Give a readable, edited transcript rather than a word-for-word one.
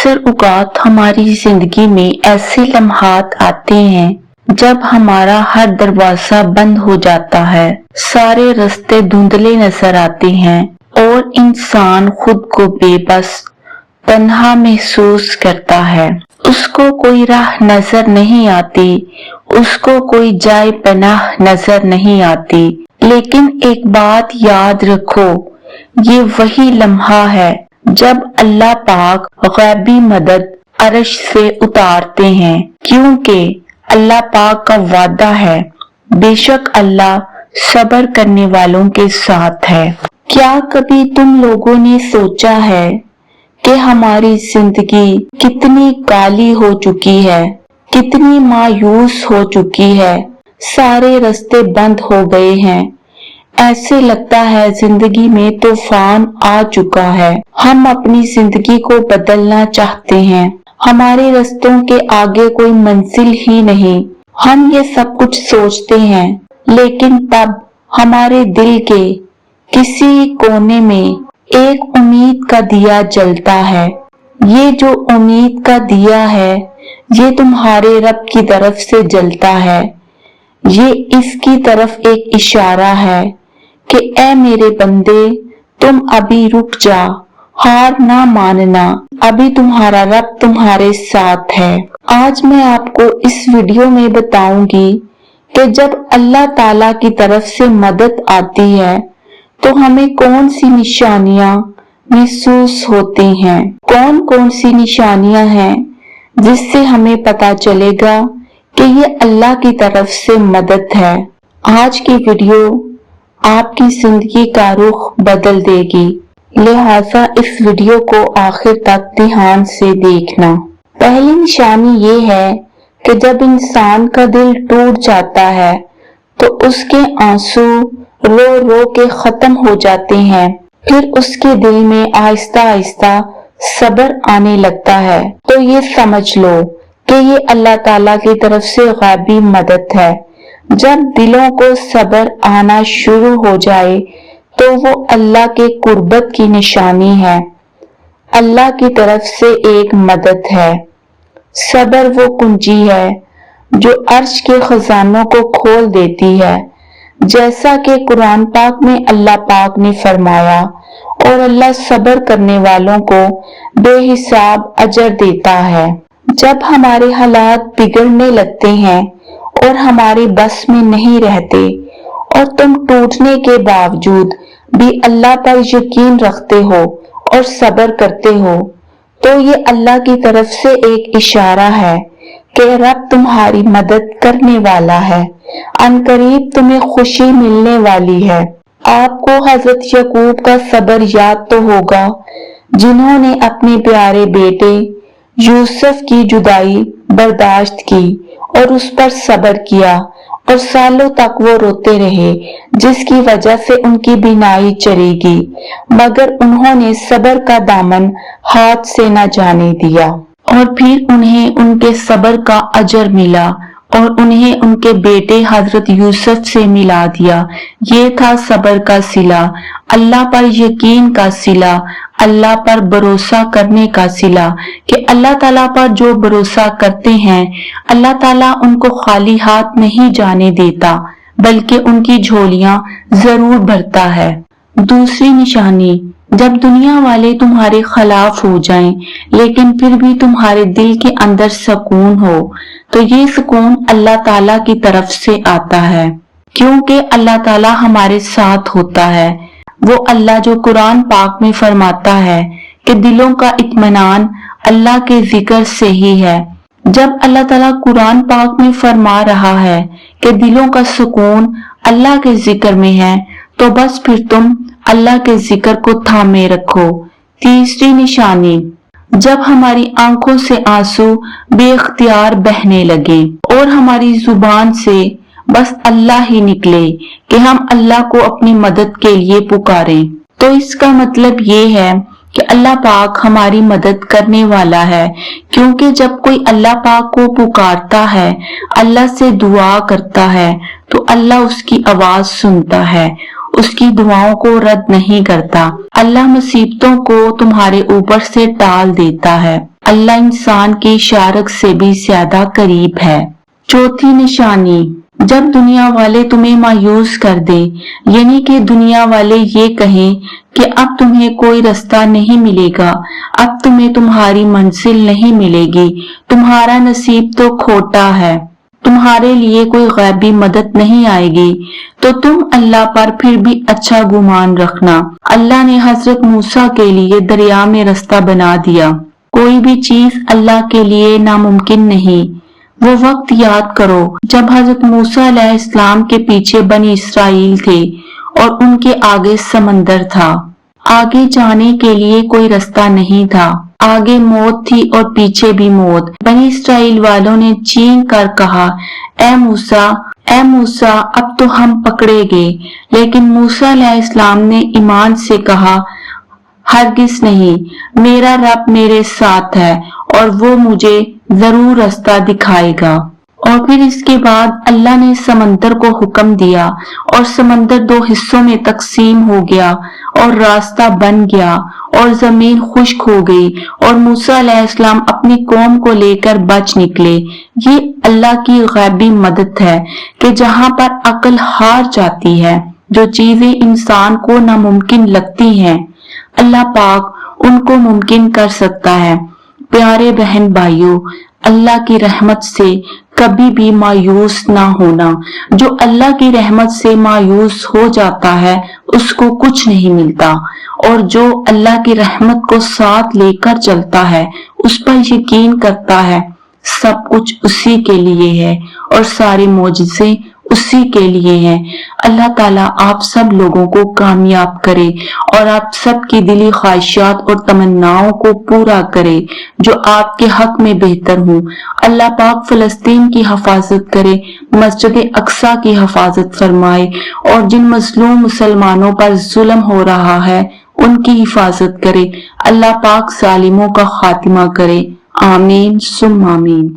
अक्सर औकात हमारी जिंदगी में ऐसे लम्हात आते हैं जब हमारा हर दरवाजा बंद हो जाता है, सारे रास्ते धुंधले नजर आते हैं और इंसान खुद को बेबस तन्हा महसूस करता है। उसको कोई राह नजर नहीं आती, उसको कोई जाए पनाह नजर नहीं आती। लेकिन एक बात याद रखो, ये वही लम्हा है जब अल्लाह पाक गैबी मदद अर्श से उतारते हैं, क्योंकि अल्लाह पाक का वादा है, बेशक अल्लाह सब्र करने वालों के साथ है। क्या कभी तुम लोगों ने सोचा है कि हमारी जिंदगी कितनी काली हो चुकी है, कितनी मायूस हो चुकी है, सारे रास्ते बंद हो गए हैं, ऐसे लगता है जिंदगी में तूफान आ चुका है। हम अपनी जिंदगी को बदलना चाहते हैं, हमारे रास्तों के आगे कोई मंजिल ही नहीं। हम ये सब कुछ सोचते हैं, लेकिन तब हमारे दिल के किसी कोने में एक उम्मीद का दिया जलता है। ये जो उम्मीद का दिया है, ये तुम्हारे रब की तरफ से जलता है। ये इसकी तरफ एक इशारा है कि ऐ मेरे बंदे, तुम अभी रुक जा, हार ना मानना, अभी तुम्हारा रब तुम्हारे साथ है। आज मैं आपको इस वीडियो में बताऊंगी कि जब अल्लाह ताला की तरफ से मदद आती है तो हमें कौन सी निशानियां महसूस होती हैं, कौन कौन सी निशानियां हैं जिससे हमें पता चलेगा कि ये अल्लाह की तरफ से मदद है। आज की वीडियो आपकी जिंदगी का रुख बदल देगी, लिहाजा इस वीडियो को आखिर तक ध्यान से देखना। पहली निशानी ये है कि जब इंसान का दिल टूट जाता है तो उसके आंसू रो रो के खत्म हो जाते हैं, फिर उसके दिल में आहिस्ता आहिस्ता सब्र आने लगता है। तो ये समझ लो कि ये अल्लाह ताला की तरफ से गैबी मदद है। जब दिलों को सब्र आना शुरू हो जाए तो वो अल्लाह के कुर्बत की निशानी है, अल्लाह की तरफ से एक मदद है। सब्र वो कुंजी है जो अर्श के खजानों को खोल देती है, जैसा कि कुरान पाक में अल्लाह पाक ने फरमाया, और अल्लाह सब्र करने वालों को बेहिसाब अजर देता है। जब हमारे हालात बिगड़ने लगते हैं और हमारे बस में नहीं रहते और तुम टूटने के बावजूद भी अल्लाह पर यकीन रखते हो और सब्र करते हो, तो ये अल्लाह की तरफ से एक इशारा है कि रब तुम्हारी मदद करने वाला है, अनकरीब तुम्हें खुशी मिलने वाली है। आपको हजरत यकूब का सब्र याद तो होगा, जिन्होंने अपने प्यारे बेटे यूसुफ की जुदाई बर्दाश्त की और उस पर सब्र किया और सालों तक वो रोते रहे, जिसकी वजह से उनकी बीनाई चली, मगर उन्होंने सब्र का दामन हाथ से न जाने दिया और फिर उन्हें उनके सब्र का अजर मिला और उन्हें उनके बेटे हजरत यूसुफ से मिला दिया। ये था सब्र का सिला, अल्लाह पर यकीन का सिला, अल्लाह पर भरोसा करने का सिला, कि अल्लाह ताला पर जो भरोसा करते हैं अल्लाह ताला उनको खाली हाथ नहीं जाने देता, बल्कि उनकी झोलियां जरूर भरता है। दूसरी निशानी, जब दुनिया वाले तुम्हारे खिलाफ हो जाएं, लेकिन फिर भी तुम्हारे दिल के अंदर सुकून हो, तो ये सुकून अल्लाह ताला की तरफ से आता है, क्योंकि अल्लाह ताला हमारे साथ होता है। वो अल्लाह जो कुरान पाक में फरमाता है कि दिलों का इत्मीनान अल्लाह के जिक्र से ही है। जब अल्लाह ताला कुरान पाक में फरमा रहा है कि दिलों का सुकून अल्लाह के जिक्र में है, तो बस फिर तुम अल्लाह के जिक्र को थामे रखो। तीसरी निशानी, जब हमारी आंखों से आंसू बेख्तियार बहने लगे और हमारी जुबान से बस अल्लाह ही निकले कि हम अल्लाह को अपनी मदद के लिए पुकारें, तो इसका मतलब ये है कि अल्लाह पाक हमारी मदद करने वाला है। क्योंकि जब कोई अल्लाह पाक को पुकारता है, अल्लाह से दुआ करता है, तो अल्लाह उसकी आवाज सुनता है, उसकी दुआओं को रद्द नहीं करता। अल्लाह मुसीबतों को तुम्हारे ऊपर से टाल देता है। अल्लाह इंसान की इशारत से भी ज्यादा करीब है। चौथी निशानी, जब दुनिया वाले तुम्हें मायूस कर दें, यानी कि दुनिया वाले ये कहें कि अब तुम्हें कोई रास्ता नहीं मिलेगा, अब तुम्हें तुम्हारी मंजिल नहीं मिलेगी, तुम्हारा नसीब तो खोटा है, तुम्हारे लिए कोई गैबी मदद नहीं आएगी, तो तुम अल्लाह पर फिर भी अच्छा गुमान रखना। अल्लाह ने हजरत मूसा के लिए दरिया में रास्ता बना दिया। कोई भी चीज अल्लाह के लिए नामुमकिन नहीं। वो वक्त याद करो जब हजरत मूसा अलैहिस्सलाम के पीछे बनी इसराइल थे और उनके आगे समंदर था। आगे जाने के लिए कोई रास्ता नहीं था, आगे मौत थी और पीछे भी मौत। बनी इसराइल वालों ने चीख कर कहा, ए मूसा अब तो हम पकड़े गए। लेकिन मूसा अलैहिस्सलाम ने ईमान से कहा, हरगिज नहीं, मेरा रब मेरे साथ है और वो मुझे जरूर रास्ता दिखाएगा। और फिर इसके बाद अल्लाह ने समंदर को हुक्म दिया और समंदर दो हिस्सों में तकसीम हो गया और रास्ता बन गया और जमीन खुश्क हो गई और मूसा अलैहिस्सलाम अपनी कौम को लेकर बच निकले। ये अल्लाह की गैबी मदद है कि जहाँ पर अक्ल हार जाती है, जो चीजें इंसान को नामुमकिन लगती हैं, अल्लाह पाक उनको मुमकिन कर सकता है। प्यारे बहन भाइयों, अल्लाह की रहमत से कभी भी मायूस ना होना। जो अल्लाह की रहमत से मायूस हो जाता है उसको कुछ नहीं मिलता, और जो अल्लाह की रहमत को साथ लेकर चलता है, उस पर यकीन करता है, सब कुछ उसी के लिए है और सारे मौजिज़े उसी के लिए हैं। अल्लाह ताला आप सब लोगों को कामयाब करे और आप सब की दिली ख्वाहिशात और तमन्नाओं को पूरा करे जो आपके हक में बेहतर हो। अल्लाह पाक फलस्तीन की हिफाजत करे, मस्जिद अक्सा की हिफाजत फरमाए और जिन मजलूम मुसलमानों पर जुल्म हो रहा है उनकी हिफाजत करे। अल्लाह पाक जालिमों का खात्मा करे। आमीन सुम्मा आमीन।